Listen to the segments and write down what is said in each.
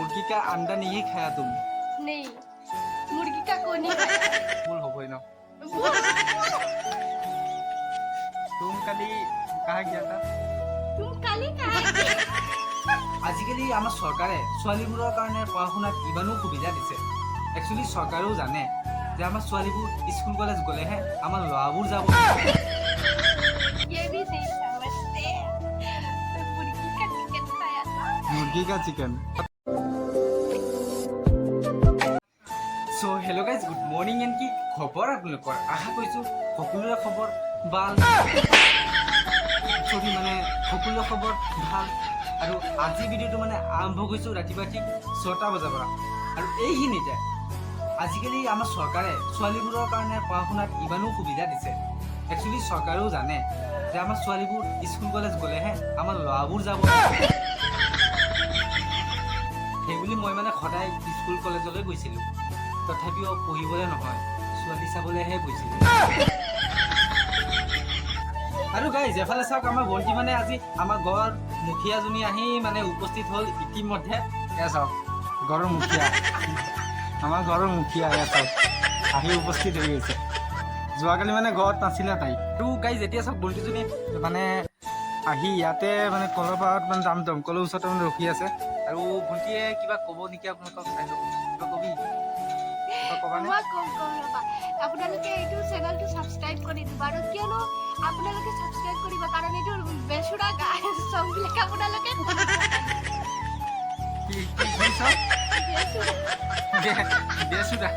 मुर्गी का अंडा नहीं खाया तुम? नहीं, मुर्गी का कोनी खाया। भूल हो गई ना। तुम कल कहाँ गया था? तुम काली कहाँ আজিকালি আমাৰ চৰকাৰে ছোৱালীবোৰৰ কাৰণে পঢ়া শুনাত ইমানো সুবিধা দিছে। একচুৱেলি চৰকাৰেও জানে যে আমাৰ ছোৱালীবোৰ স্কুল কলেজ গ'লেহে আমাৰ ল'ৰাবোৰ যাব। ये भी नहीं समझते। मुर्गी का चिकन खाया था। मुर्गी का chicken. So hello guys, good morning and কি খবৰ আপোনালোকৰ? আশা কৰিছোঁ সকলোৰে খবৰ ভাল। মানে সকলোৰে খবৰ ভাল। আৰু আজি ভিডিঅ'টো মানে আৰম্ভ কৰিছোঁ ৰাতিপুৱা ঠিক 6টা বজাৰ পৰা। আৰু এইখিনিতে আজিকালি আমাৰ চৰকাৰে ছোৱালীবোৰৰ কাৰণে পঢ়া শুনাত ইমানো সুবিধা দিছে। একচুৱেলি চৰকাৰেও জানে যে আমাৰ ছোৱালীবোৰ স্কুল কলেজ গ'লেহে আমাৰ ল'ৰাবোৰ যাব। সেইবুলি মই মানে সদায় স্কুল কলেজলৈ গৈছিলোঁ, তথাপিও পঢ়িবলৈ নহয়, ছোৱালী চাবলৈহে গৈছিলোঁ। আৰু গাইজ এফালে চাওক, আমাৰ ভণ্টি মানে আজি আমাৰ ঘৰৰ মুখীয়াজনী আহি মানে উপস্থিত হ'ল ইতিমধ্যে। এয়া চাওক ঘৰৰ মুখীয়া, আমাৰ ঘৰৰ মুখীয়া এয়া চাওক আহি উপস্থিত হৈ গৈছে। যোৱাকালি মানে ঘৰত নাছিলে তাই। তো গাইজ এতিয়া চাওক ভণ্টিজনী মানে আহি ইয়াতে মানে কলৰ পাৰত মানে দমকলৰ ওচৰতে মানে ৰখি আছে। আৰু ভণ্টিয়ে কিবা ক'ব নেকি আপোনালোকক? চাই লওক, কিবা কবি? আপোনালোকে এইটো চেনেলটো ছাবস্ক্ৰাইব কৰি দিব, আৰু কিয়নো আপোনালোকে ছাবস্ক্ৰাইব কৰিব কাৰণ এইটো বেচুৰা চংবিলাক আপোনালোকে বেচুৰা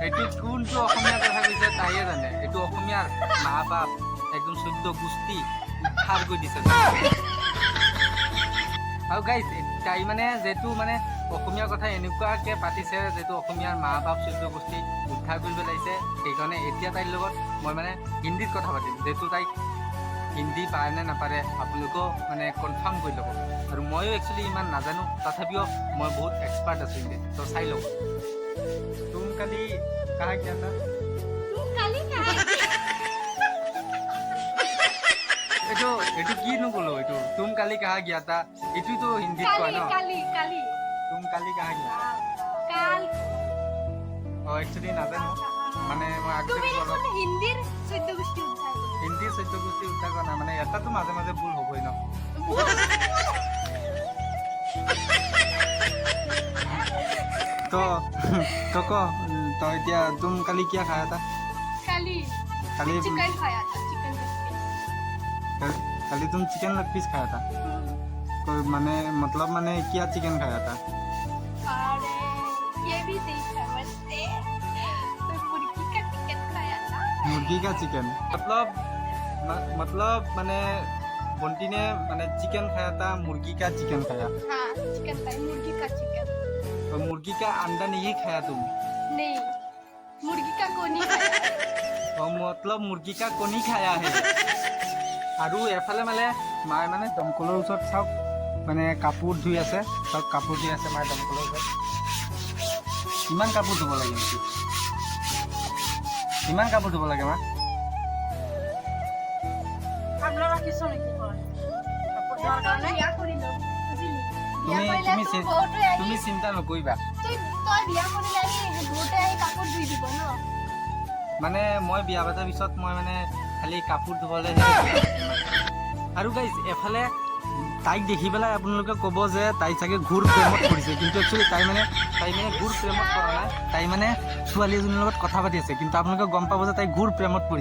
এইটো কোনটো অসমীয়া কথা কৈছে তাইয়ে জানে। এইটো অসমীয়াৰ মা বাপ একদম 14 গোষ্ঠী উদ্ধাৰ কৰি দিছে। আৰু গাইজ তাই মানে যিহেতু মানে অসমীয়া কথা এনেকুৱাকৈ পাতিছে, যিহেতু অসমীয়াৰ মা বাপ 14 গোষ্ঠী উদ্ধাৰ কৰিব লাগিছে, সেইকাৰণে এতিয়া তাইৰ লগত মই মানে হিন্দীত কথা পাতিম। যিহেতু তাই হিন্দী পাৰে নে নাপাৰে আপোনালোকেও মানে কনফাৰ্ম কৰি ল'ব। আৰু ময়ো একচুৱেলি ইমান নাজানো, তথাপিও মই বহুত এক্সপাৰ্ট আছোঁ হিন্দীত, তো চাই লওক। তুম কালি কাহা গয়া था? এইটো কিনো ক'লো? এইটো তুম কালি কাহা গয়া था এইটোতো হিন্দীত কয় ন? তুম কালি কাহা গয়া? একচুৱেলি নাজানো, মানে মই আগতে হিন্দীৰ 14 গোষ্ঠী উদ্ধাৰ কৰা নাই, মানে এটাতো মাজে মাজে ভুল হ'বই ন। তো ক তো এতিয়া তুম কালি কিয়া খায়া था? काली चिकन खाया था, चिकन काली तुम चिकन लेग पीस खाया था? कोई माने मतलब माने क्या चिकन खाया था? अरे ये भी नहीं समझते। तो मुर्गी का चिकन खाया था। मुर्गी का चिकन मतलब माने बंटी ने माने चिकन खाया था, मुर्गी का चिकन खाया? हाँ, चिकन खाया, मुर्गी का चिकन। तो मुर्गी का अंडा नहीं खाया तुम? नहीं, मुर्गी का कोनी खाया। मतलब मुर्गी का कণী খায়া হে। আৰু এফালে মানে মায়ে মানে দমকলৰ ওচৰত চাওক মানে কাপোৰ ধুই আছে, চাওক কাপোৰ ধুই আছে মায়ে দমকলৰ ওচৰত। ইমান কাপোৰ ধুব লাগে নেকি? ইমান কাপোৰ ধুব লাগে মা? আপনারা কিছু নাকি কয় কাপড় ধোয়ার কারণে বিয়া করিল, বুঝলি? বিয়া করিলে তো বউটো আই তুমি চিন্তা নকৰিবা। তুই বিয়া কৰিলে বউটো আই কাপড় ধুই দিব ন। মানে মই বিয়া পাতাৰ পিছত মই মানে খালি কাপোৰ ধুবলৈ। আৰু গাইজ এফালে তাইক দেখি পেলাই আপোনালোকে ক'ব যে তাই চাগে ঘূৰ প্ৰেমত পৰিছে, কিন্তু একচুৱেলি তাই মানে ঘূৰ প্ৰেমত পৰা নাই, তাই মানে ছোৱালী এজনীৰ লগত কথা পাতি আছে, কিন্তু আপোনালোকে গম পাব যে তাই ঘূৰ প্ৰেমত পৰিছে।